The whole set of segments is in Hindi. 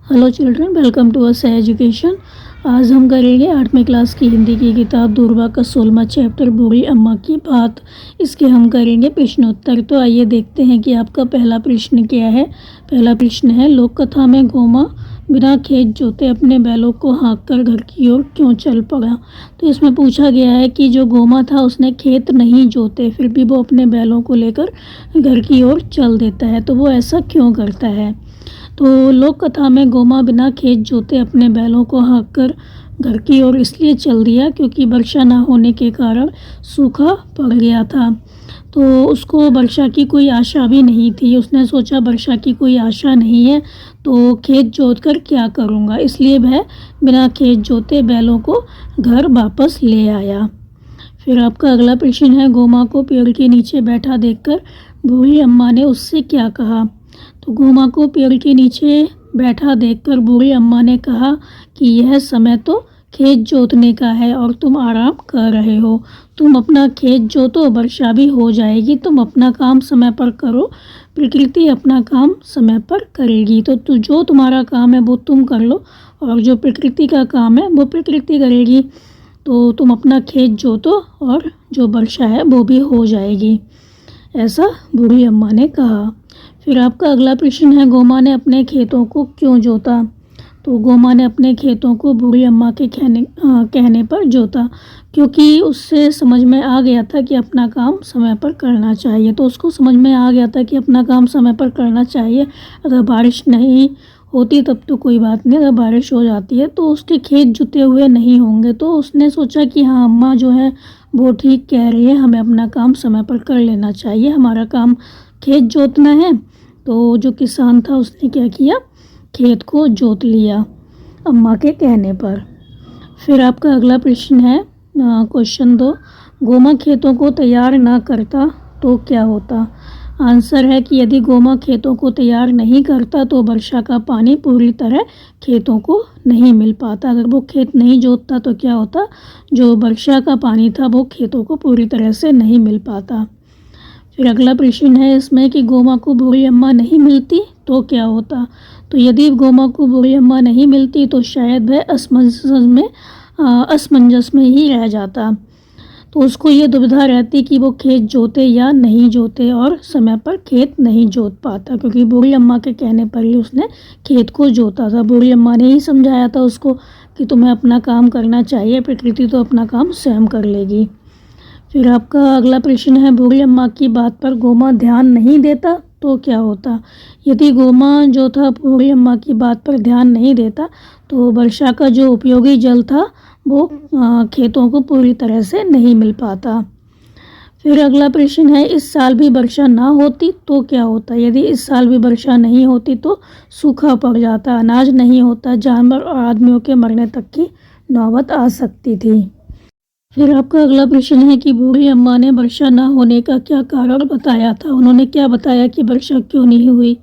Hello children, welcome to us education. आज हम करेंगे 8वीं क्लास की हिंदी की किताब दूरबा का 16वां चैप्टर बूढ़ी अम्मा की बात। इसके हम करेंगे प्रश्नोत्तर। तो आइए देखते हैं कि आपका पहला प्रश्न क्या है। पहला प्रश्न है, लोक कथा में गोमा बिना खेत जोते अपने बैलों को हाँककर घर की ओर क्यों चल पड़ा। तो इसमें पूछा गया है कि जो गोमा था उसने खेत नहीं जोते, फिर भी वो अपने बैलों को लेकर घर की ओर चल देता है। तो वो ऐसा क्यों करता है। तो लोक कथा में गोमा बिना खेत जोते अपने बैलों को हाँककर घर की ओर इसलिए चल दिया क्योंकि वर्षा न होने के कारण सूखा पड़ गया था। तो उसको वर्षा की कोई आशा भी नहीं थी। उसने सोचा वर्षा की कोई आशा नहीं है तो खेत जोत कर क्या करूँगा, इसलिए वह बिना खेत जोते बैलों को घर वापस ले आया। फिर आपका अगला प्रश्न है, गोमा को पेड़ के नीचे बैठा देखकर बूढ़ी अम्मा ने उससे क्या कहा। तो गोमा को पेड़ के नीचे बैठा देखकर बूढ़ी अम्मा ने कहा कि यह समय तो खेत जोतने का है और तुम आराम कर रहे हो। तुम अपना खेत जोतो, वर्षा भी हो जाएगी। तुम अपना काम समय पर करो, प्रकृति अपना काम समय पर करेगी। तो जो तुम्हारा काम है वो तुम कर लो और जो प्रकृति का काम है वो प्रकृति करेगी। तो तुम अपना खेत जोतो और जो वर्षा है वो भी हो जाएगी, ऐसा बूढ़ी अम्मा ने कहा। फिर आपका अगला प्रश्न है, गोमा ने अपने खेतों को क्यों जोता। तो गोमा ने अपने खेतों को बूढ़ी अम्मा के कहने पर जोता क्योंकि उससे समझ में आ गया था कि अपना काम समय पर करना चाहिए। तो उसको समझ में आ गया था कि अपना काम समय पर करना चाहिए। अगर बारिश नहीं होती तब तो कोई बात नहीं, अगर बारिश हो जाती है तो उसके खेत जुते हुए नहीं होंगे। तो उसने सोचा कि हाँ, अम्मा जो है वो ठीक कह रही है, हमें अपना काम समय पर कर लेना चाहिए, हमारा काम खेत जोतना है। तो जो किसान था उसने क्या किया, खेत को जोत लिया अम्मा के कहने पर। फिर आपका अगला प्रश्न है, क्वेश्चन 2, गोमा खेतों को तैयार ना करता तो क्या होता। आंसर है कि यदि गोमा खेतों को तैयार नहीं करता तो वर्षा का पानी पूरी तरह खेतों को नहीं मिल पाता। अगर वो खेत नहीं जोतता तो क्या होता, जो वर्षा का पानी था वो खेतों को पूरी तरह से नहीं मिल पाता। फिर अगला प्रश्न है इसमें कि गोमा को बूढ़ी अम्मा नहीं मिलती तो क्या होता। तो यदि गोमा को बूढ़ी अम्मा नहीं मिलती तो शायद वह असमंजस में ही रह जाता। तो उसको ये दुविधा रहती कि वो खेत जोते या नहीं जोते और समय पर खेत नहीं जोत पाता क्योंकि बूढ़ी अम्मा के कहने पर ही उसने खेत को जोता था। बूढ़ी अम्मा ने ही समझाया था उसको कि तुम्हें अपना काम करना चाहिए, प्रकृति तो अपना काम स्वयं कर लेगी। फिर आपका अगला प्रश्न है, बूढ़ी अम्मा की बात पर गोमा ध्यान नहीं देता तो क्या होता। यदि गोमा जो था बूढ़ी अम्मा की बात पर ध्यान नहीं देता तो वर्षा का जो उपयोगी जल था वो खेतों को पूरी तरह से नहीं मिल पाता। फिर अगला प्रश्न है, इस साल भी वर्षा ना होती तो क्या होता। यदि इस साल भी वर्षा नहीं होती तो सूखा पड़ जाता, अनाज नहीं होता, जानवर और आदमियों के मरने तक की नौबत आ सकती थी। फिर आपका अगला प्रश्न है कि बूढ़ी अम्मा ने वर्षा न होने का क्या कारण बताया था। उन्होंने क्या बताया कि वर्षा क्यों नहीं हुई।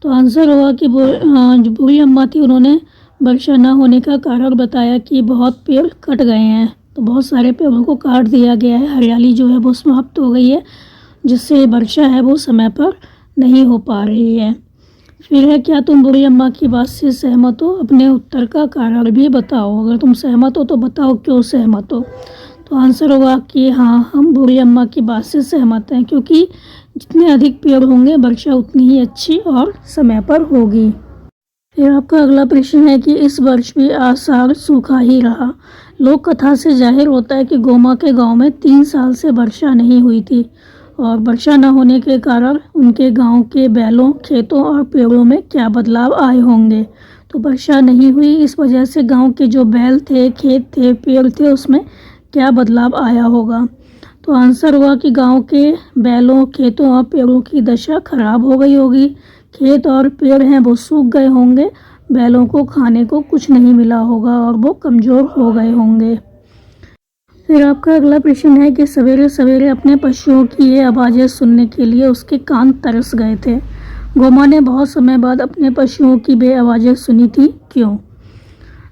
तो आंसर होगा कि जो बूढ़ी अम्मा थी उन्होंने वर्षा न होने का कारण बताया कि बहुत पेड़ कट गए हैं। तो बहुत सारे पेड़ों को काट दिया गया है, हरियाली जो है वो समाप्त हो गई है, जिससे वर्षा है वो समय पर नहीं हो पा रही है। फिर है, क्या तुम बूढ़ी अम्मा की बात से सहमत हो। अपने उत्तर का कारण भी बताओ। अगर तुम सहमत हो तो बताओ क्यों सहमत हो। तो आंसर होगा कि हाँ, हम बूढ़ी अम्मा की बात से सहमत हैं क्योंकि जितने अधिक पेड़ होंगे वर्षा उतनी ही अच्छी और समय पर होगी। फिर आपका अगला प्रश्न है कि इस वर्ष भी आषाढ़ सूखा ही रहा। लोक कथा से जाहिर होता है कि गोमा के गांव में 3 साल से वर्षा नहीं हुई थी और वर्षा न होने के कारण उनके गांव के बैलों, खेतों और पेड़ों में क्या बदलाव आए होंगे। तो वर्षा नहीं हुई, इस वजह से गांव के जो बैल थे, खेत थे, पेड़ थे, उसमें क्या बदलाव आया होगा। तो आंसर हुआ कि गांव के बैलों, खेतों और पेड़ों की दशा खराब हो गई होगी। खेत और पेड़ हैं वो सूख गए होंगे, बैलों को खाने को कुछ नहीं मिला होगा और वो कमज़ोर हो गए होंगे। फिर आपका अगला प्रश्न है कि सवेरे सवेरे अपने पशुओं की ये आवाज़ें सुनने के लिए उसके कान तरस गए थे। गोमा ने बहुत समय बाद अपने पशुओं की बे आवाज़ें सुनी थी, क्यों।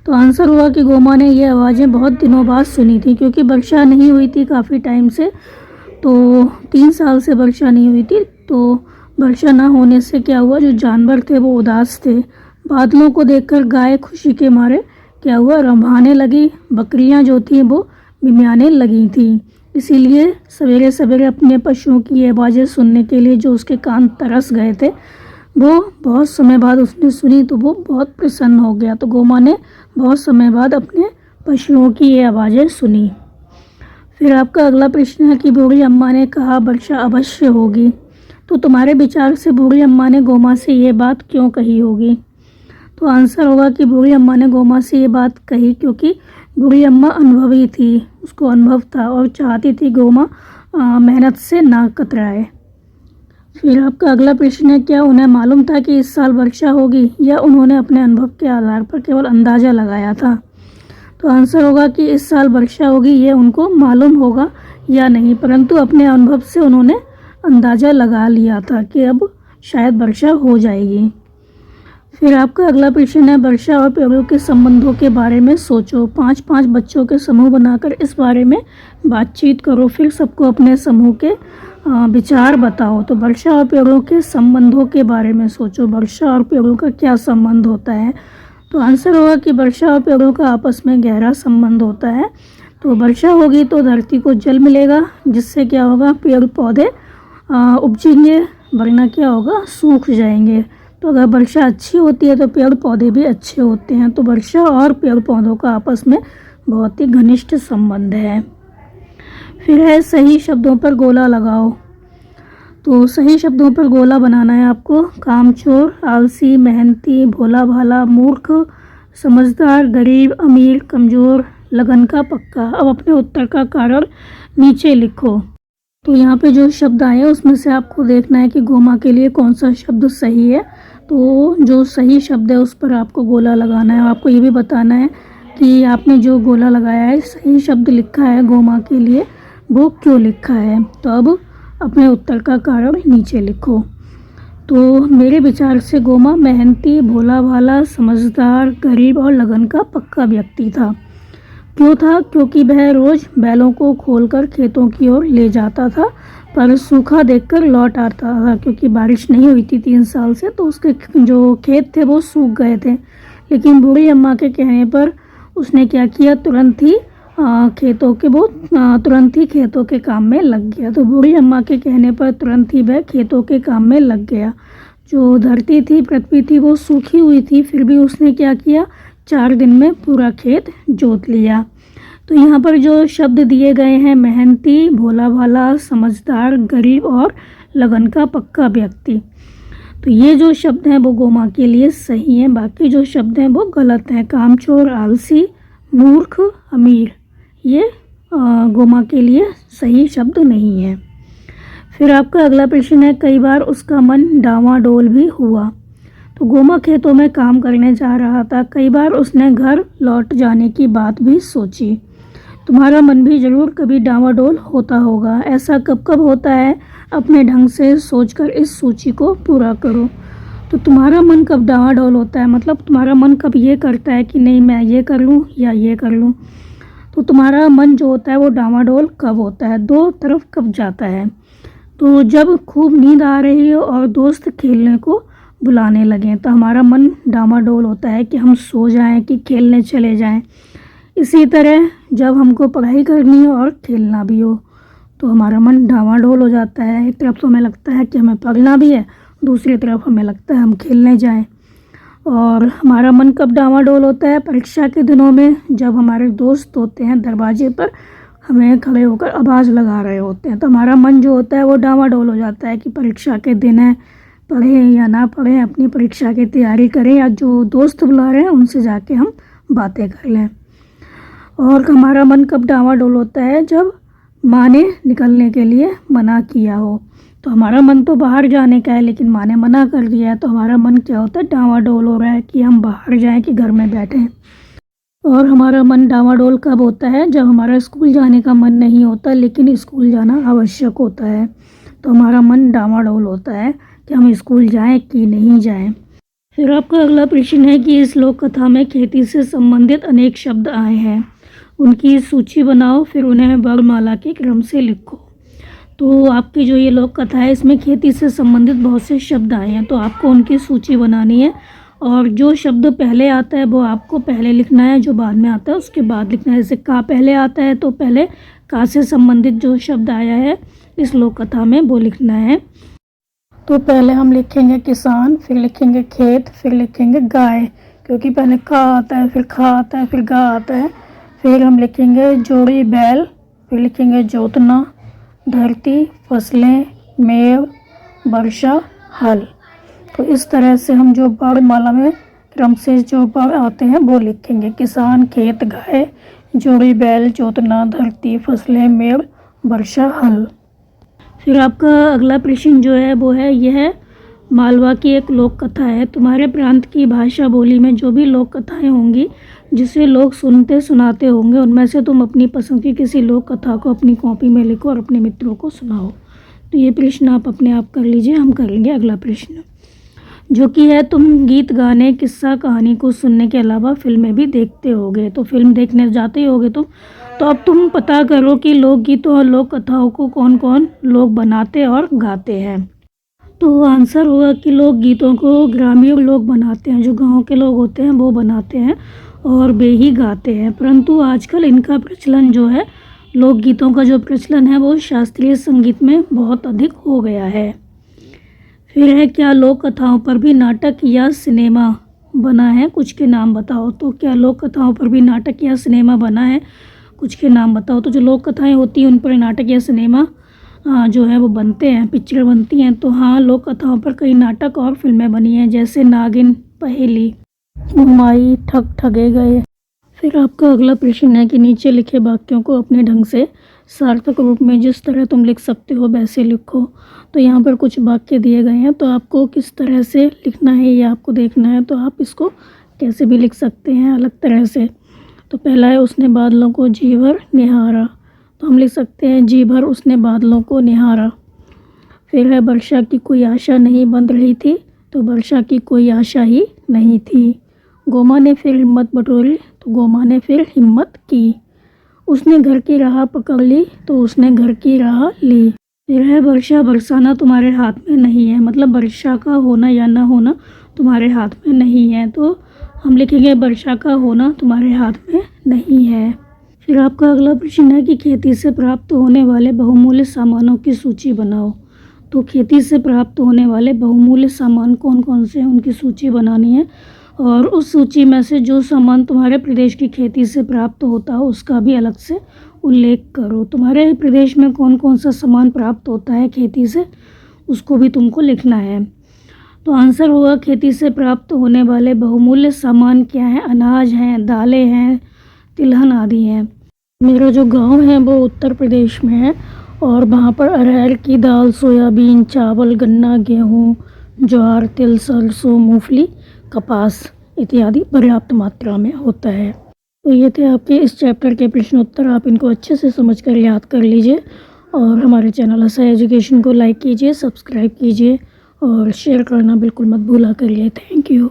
तो आंसर हुआ कि गोमा ने ये आवाज़ें बहुत दिनों बाद सुनी थी क्योंकि वर्षा नहीं हुई थी काफ़ी टाइम से। तो 3 साल से वर्षा नहीं हुई थी। तो वर्षा ना होने से क्या हुआ, जो जानवर थे वो उदास थे, बादलों को देखकर गाय खुशी के मारे क्या हुआ, रंभाने लगी। बकरियां जो थीं वो मिमियाने लगी थीं। इसीलिए सवेरे सवेरे अपने पशुओं की ये आवाज़ें सुनने के लिए जो उसके कान तरस गए थे, वो बहुत समय बाद उसने सुनी तो वो बहुत प्रसन्न हो गया। तो गौ माँ ने बहुत समय बाद अपने पशुओं की ये आवाज़ें सुनी। फिर आपका अगला प्रश्न है कि बूढ़ी अम्मा ने कहा वर्षा अवश्य होगी। तो तुम्हारे विचार से बूढ़ी अम्मा ने गौ माँ से ये बात क्यों कही होगी? तो आंसर होगा कि बूढ़ी अम्मा ने गौ माँ से ये बात कही क्योंकि बूढ़ी अम्मा अनुभवी थी, उसको अनुभव था और चाहती थी गौ माँ मेहनत से ना कतराए। फिर आपका अगला प्रश्न है, क्या उन्हें मालूम था कि इस साल वर्षा होगी या उन्होंने अपने अनुभव के आधार पर केवल अंदाज़ा लगाया था? तो आंसर होगा कि इस साल वर्षा होगी ये उनको मालूम होगा या नहीं, परंतु अपने अनुभव से उन्होंने अंदाज़ा लगा लिया था कि अब शायद वर्षा हो जाएगी। फिर आपका अगला प्रश्न है, वर्षा और पेड़ों के संबंधों के बारे में सोचो। 5-5 बच्चों के समूह बनाकर इस बारे में बातचीत करो। फिर सबको अपने समूह के विचार बताओ। तो वर्षा और पेड़ों के संबंधों के बारे में सोचो। वर्षा और पेड़ों का क्या संबंध होता है? तो आंसर होगा कि वर्षा और पेड़ों का आपस में गहरा संबंध होता है। तो वर्षा होगी तो धरती को जल मिलेगा, जिससे क्या होगा, पेड़ पौधे उपजेंगे, वरना क्या होगा, सूख जाएंगे। तो अगर वर्षा अच्छी होती है तो पेड़ पौधे भी अच्छे होते हैं। तो वर्षा और पेड़ पौधों का आपस में बहुत ही घनिष्ठ संबंध है। फिर है सही शब्दों पर गोला लगाओ। तो सही शब्दों पर गोला बनाना है आपको। कामचोर, आलसी, मेहनती, भोला भाला, मूर्ख, समझदार, गरीब, अमीर, कमज़ोर, लगन का पक्का। अब अपने उत्तर का कारण नीचे लिखो। तो यहाँ पे जो शब्द आए हैं उसमें से आपको देखना है कि गौ माँ के लिए कौन सा शब्द सही है। तो जो सही शब्द है उस पर आपको गोला लगाना है। आपको ये भी बताना है कि आपने जो गोला लगाया है, सही शब्द लिखा है गौ माँ के लिए, वो क्यों लिखा है। तो अब अपने उत्तर का कारण नीचे लिखो। तो मेरे विचार से गौ माँ मेहनती, भोला भाला, समझदार, गरीब और लगन का पक्का व्यक्ति था। क्यों था? क्योंकि वह रोज़ बैलों को खोलकर खेतों की ओर ले जाता था, पर सूखा देखकर लौट आता था। क्योंकि बारिश नहीं हुई थी 3 साल से, तो उसके जो खेत थे वो सूख गए थे। लेकिन बूढ़ी अम्मा के कहने पर उसने क्या किया, तुरंत ही खेतों के काम में लग गया। तो बूढ़ी अम्मा के कहने पर तुरंत ही वह खेतों के काम में लग गया। जो धरती थी, पृथ्वी थी, वो सूखी हुई थी, फिर भी उसने क्या किया, 4 दिन में पूरा खेत जोत लिया। तो यहाँ पर जो शब्द दिए गए हैं, मेहनती, भोला भाला, समझदार, गरीब और लगन का पक्का व्यक्ति, तो ये जो शब्द हैं वो गौ माँ के लिए सही हैं। बाकी जो शब्द हैं वो गलत हैं। कामचोर, आलसी, मूर्ख, अमीर, ये गौ माँ के लिए सही शब्द नहीं है। फिर आपका अगला प्रश्न है, कई बार उसका मन डावाडोल भी हुआ। तो गौ माँ खेतों में काम करने जा रहा था। कई बार उसने घर लौट जाने की बात भी सोची। तुम्हारा मन भी ज़रूर कभी डावाडोल होता होगा। ऐसा कब कब होता है, अपने ढंग से सोचकर इस सूची को पूरा करो। तो तुम्हारा मन कब डावाडोल होता है, मतलब तुम्हारा मन कब ये करता है कि नहीं मैं ये कर लूँ या ये कर लूँ। तो तुम्हारा मन जो होता है वो डावाडोल कब होता है, 2 तरफ कब जाता है। तो जब खूब नींद आ रही हो और दोस्त खेलने को बुलाने लगें, तो हमारा मन डावाडोल होता है कि हम सो जाएं कि खेलने चले जाएं। इसी तरह जब हमको पढ़ाई करनी हो और खेलना भी हो तो हमारा मन डावाडोल हो जाता है। एक तरफ तो हमें लगता है कि हमें पढ़ना भी है, दूसरी तरफ हमें लगता है हम खेलने जाएं। और हमारा मन कब डावाडोल होता है, परीक्षा के दिनों में, जब हमारे दोस्त होते हैं दरवाजे पर हमें खड़े होकर आवाज़ लगा रहे होते हैं, तो हमारा मन जो होता है वो डावाडोल हो जाता है कि परीक्षा के दिन है, पढ़ें या ना पढ़ें, अपनी परीक्षा की तैयारी करें या जो दोस्त बुला रहे हैं उनसे जाके हम बातें कर लें। और हमारा मन कब डावाडोल होता है, जब माँ ने निकलने के लिए मना किया हो। तो हमारा मन तो बाहर जाने का है लेकिन माँ ने मना कर दिया है, तो हमारा मन क्या होता है, डावाडोल हो रहा है कि हम बाहर जाएं कि घर में बैठें। और हमारा मन डावाडोल कब होता है, जब हमारा स्कूल जाने का मन नहीं होता लेकिन स्कूल जाना आवश्यक होता है, तो हमारा मन डावाडोल होता है कि हम स्कूल जाएं कि नहीं जाएं। फिर आपका अगला प्रश्न है कि इस लोक कथा में खेती से संबंधित अनेक शब्द आए हैं, उनकी सूची बनाओ, फिर उन्हें वर्णमाला के क्रम से लिखो। तो आपकी जो ये लोक कथा है इसमें खेती से संबंधित बहुत से शब्द आए हैं, तो आपको उनकी सूची बनानी है और जो शब्द पहले आता है वो आपको पहले लिखना है, जो बाद में आता है उसके बाद लिखना है। जैसे का पहले आता है तो पहले का से संबंधित जो शब्द आया है इस लोक कथा में वो लिखना है। तो पहले हम लिखेंगे किसान, फिर लिखेंगे खेत, फिर लिखेंगे गाय, क्योंकि पहले का आता है, फिर खा आता है, फिर गा आता है। फिर हम लिखेंगे जोड़ी बैल, फिर लिखेंगे जोतना, धरती, फसलें, मेव, वर्षा, हल। तो इस तरह से हम जो वर्णमाला में क्रम से जो वर्ण आते हैं वो लिखेंगे। किसान, खेत, गाय, जोड़ी बैल, जोतना, धरती, फसलें, मेव, वर्षा, हल। फिर आपका अगला प्रश्न जो है वो है, यह मालवा की एक लोक कथा है। तुम्हारे प्रांत की भाषा बोली में जो भी लोक कथाएँ होंगी जिसे लोग सुनते सुनाते होंगे, उनमें से तुम अपनी पसंद की किसी लोक कथा को अपनी कॉपी में लिखो और अपने मित्रों को सुनाओ। तो ये प्रश्न आप अपने आप कर लीजिए। हम करेंगे अगला प्रश्न, जो कि है, तुम गीत गाने, किस्सा कहानी को सुनने के अलावा फिल्में भी देखते होगे। तो फिल्म देखने जाते ही होगे तुम, तो अब तुम पता करो कि लोकगीतों और लोक कथाओं को कौन कौन लोग बनाते और गाते हैं। तो आंसर होगा कि लोकगीतों को ग्रामीण लोग बनाते हैं, जो गांव के लोग होते हैं वो बनाते हैं और वे ही गाते हैं। परंतु आजकल इनका प्रचलन जो है, लोकगीतों का जो प्रचलन है वो शास्त्रीय संगीत में बहुत अधिक हो गया है। फिर है, क्या लोक कथाओं पर भी नाटक या सिनेमा बना है? कुछ के नाम बताओ। तो क्या लोक कथाओं पर भी नाटक या सिनेमा बना है? कुछ के नाम बताओ। तो जो लोक कथाएं होती हैं उन पर नाटक या सिनेमा जो है वो बनते हैं, पिक्चर बनती हैं। तो हाँ, लोक कथाओं पर कई नाटक और फिल्में बनी हैं, जैसे नागिन, पहेली, मुमाई, ठग ठगे गए। फिर आपका अगला प्रश्न है कि नीचे लिखे वाक्यों को अपने ढंग से सार्थक रूप में जिस तरह तुम लिख सकते हो वैसे लिखो। तो यहाँ पर कुछ वाक्य दिए गए हैं, तो आपको किस तरह से लिखना है ये आपको देखना है। तो आप इसको कैसे भी लिख सकते हैं अलग तरह से। तो पहला है, उसने बादलों को जी भर निहारा। तो हम लिख सकते हैं, जी भर उसने बादलों को निहारा। फिर है, वर्षा की कोई आशा नहीं बंध रही थी। तो वर्षा की कोई आशा ही नहीं थी। गोमा ने फिर हिम्मत बटोरी। तो गोमा ने फिर हिम्मत की। उसने घर की राह पकड़ ली। तो उसने घर की राह ली। फिर है, वर्षा बरसाना तुम्हारे हाथ में नहीं है। मतलब वर्षा का होना या ना होना तुम्हारे हाथ में नहीं है। तो हम लिखेंगे, वर्षा का होना तुम्हारे हाथ में नहीं है। फिर आपका अगला प्रश्न है कि खेती से प्राप्त होने वाले बहुमूल्य सामानों की सूची बनाओ। तो खेती से प्राप्त होने वाले बहुमूल्य सामान कौन कौन से हैं उनकी सूची बनानी है, और उस सूची में से जो सामान तुम्हारे प्रदेश की खेती से प्राप्त होता हो उसका भी अलग से उल्लेख करो। तुम्हारे प्रदेश में कौन कौन सा सामान प्राप्त होता है खेती से, उसको भी तुमको लिखना है। तो आंसर होगा, खेती से प्राप्त होने वाले बहुमूल्य सामान क्या हैं? अनाज हैं, दालें हैं, तिलहन आदि हैं। मेरा जो गांव है वो उत्तर प्रदेश में है और वहाँ पर अरहर की दाल, सोयाबीन, चावल, गन्ना, गेहूँ, ज्वार, तिल, सरसों, मूंगफली, कपास इत्यादि पर्याप्त मात्रा में होता है। तो ये थे आपके इस चैप्टर के प्रश्न उत्तर। आप इनको अच्छे से समझ कर याद कर लीजिए और हमारे चैनल आशा एजुकेशन को लाइक कीजिए, सब्सक्राइब कीजिए और शेयर करना बिल्कुल मत भूला करिए। Thank you.